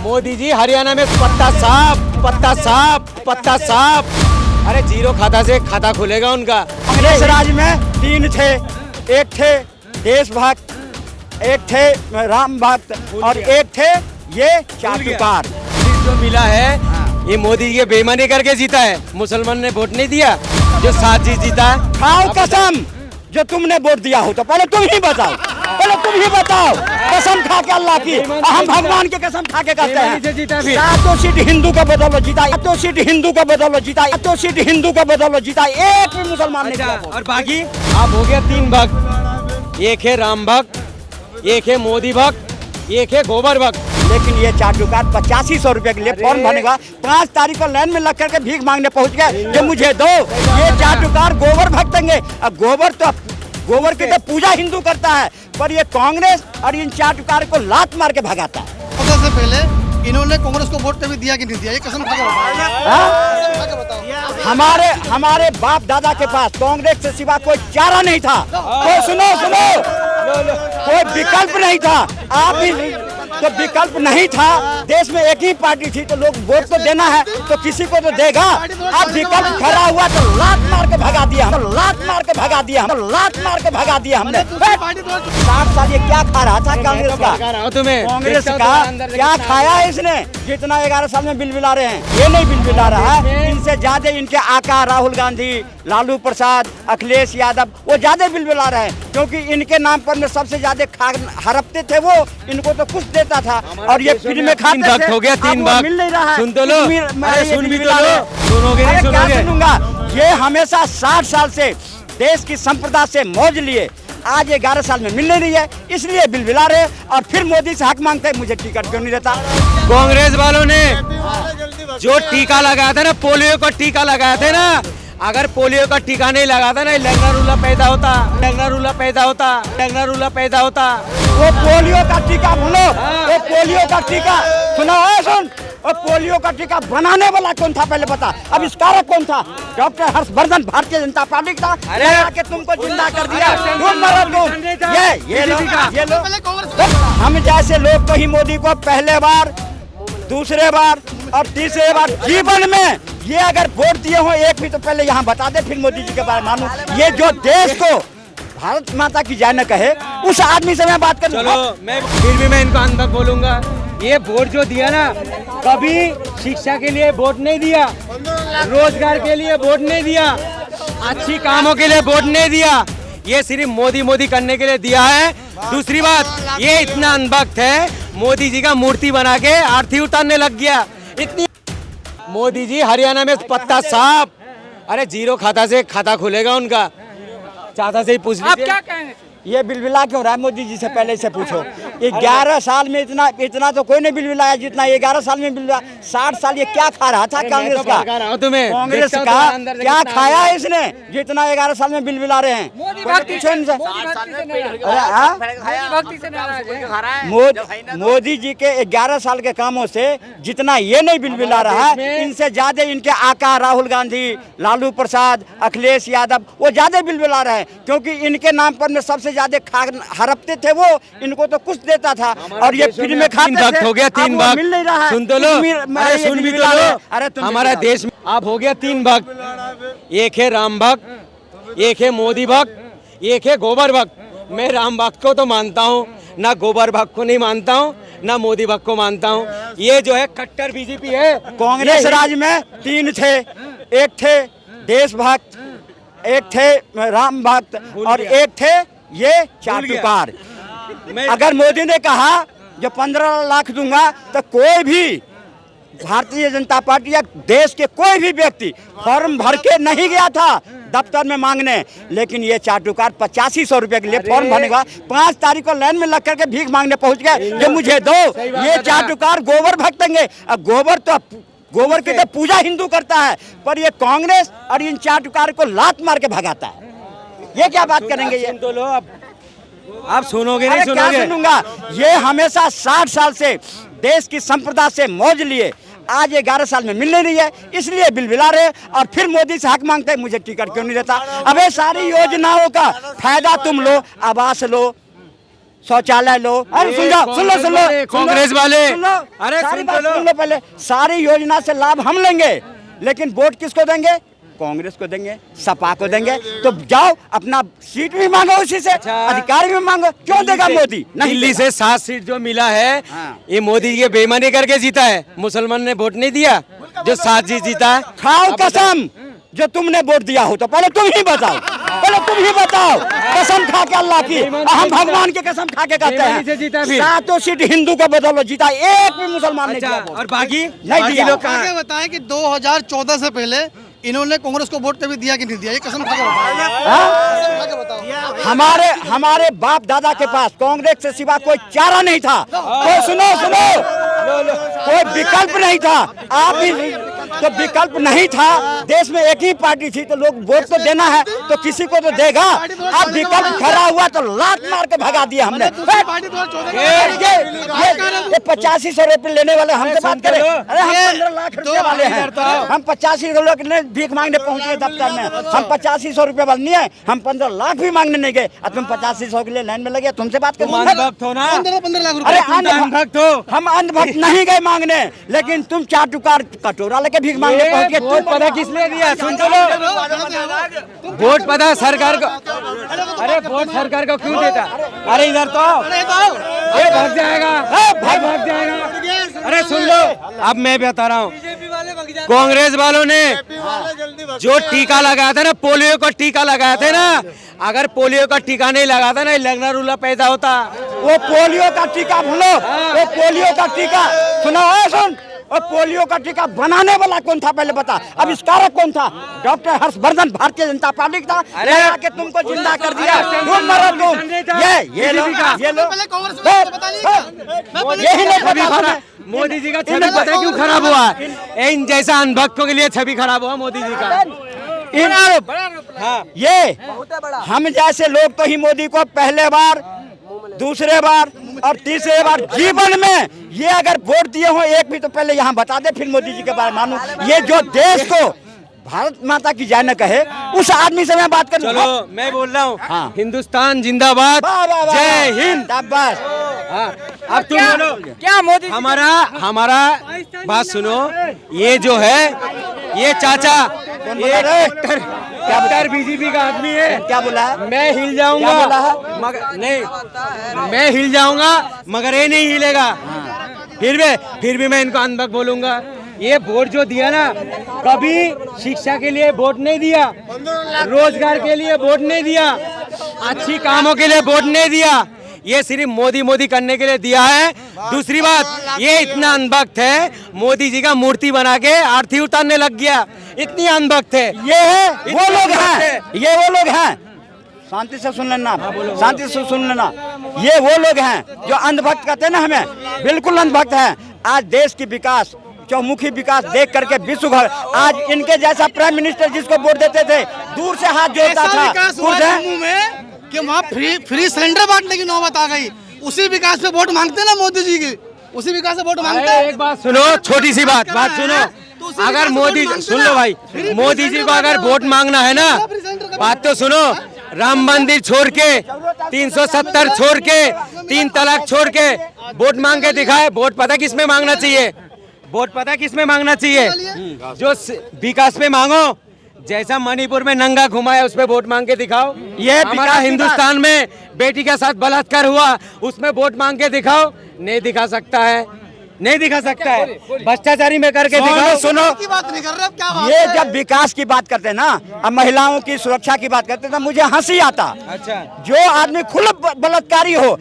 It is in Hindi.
मोदी जी हरियाणा में पत्ता साफ, पत्ता साफ, पत्ता साफ। अरे जीरो खाता से खाता खुलेगा उनका। कांग्रेस राज में 3 थे, एक थे देशभक्त, एक थे राम भक्त और एक थे ये चाटुकार। जो मिला है ये मोदी ये बेईमानी करके जीता है। मुसलमान ने वोट नहीं दिया, जो 7 जीत जीता। खाओ कसम, जो तुमने वोट दिया हो तो पहले तुम ही बताओ, पहले तुम ही बताओ। कसम खा के अल्लाह की, हम भगवान की कसम खा के कहते हैं। 7 सीट हिंदू का बदौलत जीता, 7 सीट हिंदू का बदौलत जीता, 7 सीट हिंदू का बदौलत जीता, एक भी मुसलमान नहीं दिया। और बाकी आप हो गया 3 भक्त, एक है राम भक्त, एक है मोदी भक्त, एक है गोबर भक्त। लेकिन ये चाटुकार 8500 रुपए के लिए फॉर्म भरेगा। 5 तारीख को लाइन में लग करके भीख मांगने पहुंच गए कि मुझे दो। ये चाटुकार गोबर भक्तेंगे। अब गोबर की तो पूजा हिंदू करता है, पर ये कांग्रेस और इन चाटुकार को लात मार के भगाता है। से पहले इन्होंने कांग्रेस को वोट कभी दिया कि नहीं दिया, ये कसम खा के बताओ। हमारे बाप दादा के पास कांग्रेस से सिवा कोई चारा नहीं था। कोई सुनो कोई विकल्प नहीं था। आप भी तो विकल्प नहीं था। देश में एक ही पार्टी थी तो लोग वोट तो देना है तो किसी को तो देगा। अब विकल्प खड़ा हुआ तो लात मार के भगा दिया, लात मार के भगा दिया, लात मार के भगा दिया हमने। 60 साल ये क्या खा रहा था कांग्रेस का? कांग्रेस का क्या खाया है इसने? जितना 11 साल में बिल बिला रहे हैं, ये नहीं बिल बिला रहा है। इनसे ज्यादा इनके आका राहुल गांधी, लालू प्रसाद, अखिलेश यादव वो ज्यादा बिल बिला रहे हैं, क्योंकि इनके नाम पर में सबसे ज्यादा हड़पते थे वो। इनको तो कुछ देता था और ये फ्री में खाते थे। हो गया 3 बार मिल नहीं रहा है। सुन तो लो, सुन भी तो लो, सुनोगे नहीं सुनोगे? सुनूंगा। ये हमेशा 60 साल से देश की संप्रदा से मौज लिए, आज 11 साल में मिल नहीं रही है, इसलिए बिल बिला रहे और फिर मोदी से हक मांगते हैं मुझे टिकट क्यों नहीं देता। कांग्रेस वालों ने जो टीका लगाया था ना, पोलियो का टीका लगाया था ना, अगर पोलियो का टीका नहीं लगाता ना, लंगड़ा रूला पैदा होता, लंगड़ा रूला पैदा होता, लंगड़ा रूला पैदा होता। वो पोलियो का टीका बोलो, वो पोलियो का टीका सुनो, सुन। और पोलियो का टीका बनाने वाला कौन था पहले बता, आविष्कारक कौन था? डॉक्टर हर्षवर्धन, भारतीय जनता पार्टी था। अरे आके तुमको जिंदा कर दिया। ये लो हम जैसे लोग तो ही मोदी को पहले बार, दूसरे बार और तीसरे बार जीवन में ये अगर वोट दिए हो एक भी तो पहले यहाँ बता दे, फिर मोदी जी के बारे में मानूं। ये जो देश को भारत माता की जय न कहे, उस आदमी से मैं बात करूं। चलो फिर भी मैं इनको अंदर बोलूंगा। ये वोट जो दिया ना, कभी शिक्षा के लिए वोट नहीं दिया, रोजगार के लिए वोट नहीं दिया, अच्छी कामों के लिए वोट नहीं दिया। ये सिर्फ मोदी मोदी करने के लिए दिया है। दूसरी बात, ये इतना अनभक्त है, मोदी जी का मूर्ति बना के आरती उतारने लग गया। इतनी मोदी जी हरियाणा में पत्ता साफ। अरे जीरो खाता से खाता खुलेगा उनका। चाचा से ही पूछ लीजिए। आप क्या कहेंगे? ये बिलबिला क्यों रहा है? मोदी जी से पहले से पूछो। 11 साल में इतना तो कोई नहीं बिलबिलाया जितना 11 साल में बिलबिला। 60 साल ये क्या खा रहा था कांग्रेस का? कांग्रेस का क्या खाया है इसने जितना 11 साल में बिलबिला रहे हैं? मोदी जी के 11 साल के कामों से जितना ये नहीं बिलबिला रहा है, इनसे ज्यादा इनके आका राहुल गांधी, लालू प्रसाद, अखिलेश यादव वो ज्यादा बिलबिला रहे हैं, क्योंकि इनके नाम पर में सबसे ज्यादा हड़पते थे वो। इनको तो कुछ देता था और ये फ्री में खाते थे। हो गया 3 भक्त, मिल नहीं रहा है। सुन तो लो, सुन भी तो लो। अरे हमारा देश में आप हो गया 3 भक्त, एक है राम भक्त, एक है मोदी भक्त, एक है गोबर भक्त। मैं राम भक्त को तो मानता हूँ, ना गोबर भक्त को नहीं मानता हूँ, ना मोदी भक्त को मानता हूँ। ये जो है कट्टर बीजेपी है। कांग्रेस राज में 3 थे, एक थे देशभक्त, एक थे राम भक्त और एक थे ये चाटुकार। अगर मोदी ने कहा जो 15 लाख दूंगा तो कोई भी भारतीय जनता पार्टी या देश के कोई भी व्यक्ति फॉर्म भर के नहीं गया था दफ्तर में मांगने। लेकिन ये चाटुकार 8500 रुपए के लिए फॉर्म भरेगा। 5 तारीख को लाइन में लग करके भीख मांगने पहुंच गए कि मुझे दो। ये चाटुकार गोबर भक्तेंगे। अब गोबर की तो पूजा हिंदू करता है, पर ये कांग्रेस और इन चाटुकार को लात मार के भगाता है। ये क्या बात करेंगे? ये तो लो, आप सुनोगे नहीं सुनोगे? क्या सुनूंगा? ये हमेशा 60 साल से देश की संप्रदा से मौज लिए, आज 11 साल में मिल नहीं रही है, इसलिए बिल बिला रहे और फिर मोदी से हक मांगते हैं मुझे टिकट क्यों नहीं देता। अबे सारी योजनाओं का फायदा तुम लो, आवास लो, शौचालय लो। अरे सुन लो सुन लो सुन लो कांग्रेस वाले, सुन लो, अरे सारी सुन बात लो। सुन लो पहले। सारी योजना से लाभ हम लेंगे, लेकिन वोट किसको देंगे? कांग्रेस को देंगे, सपा को देंगे। तो जाओ अपना सीट भी मांगो, उसी से अधिकार भी मांगो। क्यों देगा मोदी? नहीं दिल्ली देगा। से 7 सीट जो मिला है, हाँ। ये मोदी जी के बेईमानी करके जीता है। मुसलमान ने वोट नहीं दिया, जो 7 जी जीता है। खाओ कसम, जो तुमने वोट दिया हो तो पहले तुम ही बताओ, पहले तुम ही बताओ। कसम खा के अल्लाह की, हम भगवान की कसम खा के कहते बेईमानी से जीता हैं, फिर। 7 सीट हिंदू को बदलो, जीता। एक भी मुसलमान नहीं अच्छा, दिया वोट। और बाकी नहीं बाकी दिया। लोग कहाँ आगे हैं? बताएं कि 2014 से पहले इन्होंने कांग्रेस को वोट कभी दिया कि नहीं दिया, ये कसम खा के बताओ। हाँ? कसम खा के बताओ। हमारे बाप दादा के पास कांग्रेस से सिवा कोई चारा नहीं था। कोई सुनो कोई विकल्प नहीं था। आप भी तो विकल्प नहीं था, देश में एक ही पार्टी थी, तो लोग वोट तो देना है तो किसी को तो देगा। अब विकल्प खड़ा हुआ तो लात मार के भगा दिया हमने। दूसरी पार्टी 2014 ये 8500 रुपये लेने वाले हमसे बात करें। अरे हम 15 लाख रुपए वाले हैं। हम 85 लोग ने भीख मांगने पहुंचे दफ्तर में। हम 8500 रुपए वाले नहीं है, हम 15 लाख भी मांगने नहीं गए। अब तुम 8500 के लिए लाइन में लगे, तुमसे बात तुम करें। अंधभक्त हो ना? 15 लाख अरे रुपए। अंधभक्त हो। हम अंधभक्त नहीं गए मांगने, लेकिन तुम 4 टुकार कटोरा लेके भीख मांगने पहुंच गए। वोट पता किस लिए दिया? सुन तो लो, वोट पता सरकार को। अरे वोट सरकार को क्यों देता? अरे इधर तो आओ। ये भाग जाएगा, भाग जाएगा। अरे सुन लो, अब मैं बता रहा हूँ, कांग्रेस वालों ने जो टीका लगाया था ना, पोलियो का टीका लगाया था ना, अगर पोलियो का टीका नहीं लगाता ना, लगना रूला पैदा होता। वो पोलियो का टीका भूलो, वो पोलियो का टीका सुनो, सुन। और पोलियो का टीका बनाने वाला कौन था पहले बता, आविष्कारक कौन था? डॉक्टर हर्षवर्धन, भारतीय जनता पार्टी का। अरे लगा के तुमको जिंदा कर दिया, तुम मरो तुम। ये लो पहले कांग्रेस में तो बता नहीं। यही नहीं पता तुम्हें। मोदी जी का छवि पता है क्यों खराब हुआ? इन जैसा अनभक्तों के लिए छवि खराब हुआ मोदी जी का। ये हम जैसे लोग तो ही मोदी को पहले बार, दूसरे बार और तीसरे बार जीवन में ये अगर वोट दिए हो एक भी, तो पहले यहाँ बता दे, फिर मोदी जी के बारे में मानू। ये जो देश को भारत माता की जय न कहे, उस आदमी से मैं बात करूँ। चलो मैं बोल रहा हूँ, हाँ। हिंदुस्तान जिंदाबाद, जय हिंद। बस हाँ, अब तुम बोलो क्या मोदी? हमारा बात सुनो, ये जो है, ये चाचा, ये कैप्टन बीजेपी का आदमी है। क्या बोला है? मैं हिल जाऊंगा, क्या बोला है? मगर नहीं, मैं हिल जाऊंगा मगर ये नहीं हिलेगा। फिर भी मैं इनको अनभक्त बोलूंगा। ये वोट जो दिया ना, कभी शिक्षा के लिए वोट नहीं दिया, रोजगार के लिए वोट नहीं दिया, अच्छी कामों के लिए वोट नहीं दिया, ये सिर्फ मोदी मोदी करने के लिए दिया है। दूसरी बात, ये इतना अनभक्त है, मोदी जी का मूर्ति बना के आरती उतारने लग गया, इतनी अनभक्त है। ये है वो लोग हैं, ये वो लोग हैं। शांति से सुन लेना, शांति से सुन लेना। ये वो लोग हैं जो अंधभक्त कहते हैं ना, हमें बिल्कुल अंधभक्त हैं। आज देश की विकास, चौमुखी विकास देख करके विश्व भर, आज इनके जैसा प्राइम मिनिस्टर जिसको वोट देते थे, दूर से हाथ जोड़ता था। विकास हुआ जम्मू में कि वहाँ फ्री सिलेंडर बांटने की नौबत आ गई। उसी विकास पे वोट मांगते ना मोदी जी की, उसी विकास से वोट मांगते हैं। एक बात सुनो, छोटी सी बात सुनो, अगर मोदी, सुन लो भाई, मोदी जी को अगर वोट मांगना है ना, बात तो सुनो, राम मंदिर छोड़ के, 370 छोड़ के, 3 तलाक छोड़ के वोट मांग के दिखाए। वोट पता किस में मांगना चाहिए? वोट पता किस में मांगना चाहिए? जो विकास पे मांगो। जैसा मणिपुर में नंगा घुमाया, उस पे वोट मांग के दिखाओ। ये हमारा हिंदुस्तान में बेटी के साथ बलात्कार हुआ, उसमें वोट मांग के दिखाओ। नहीं दिखा सकता है, नहीं दिखा सकता है। भ्रष्टाचारी में करके दिखाओ। सुनो, की बात नहीं कर रहे, अब क्या बात ये है? जब विकास की बात करते हैं ना, अब महिलाओं की सुरक्षा की बात करते हैं, तो मुझे हंसी आता। अच्छा, जो आदमी खुद बलात्कारी हो,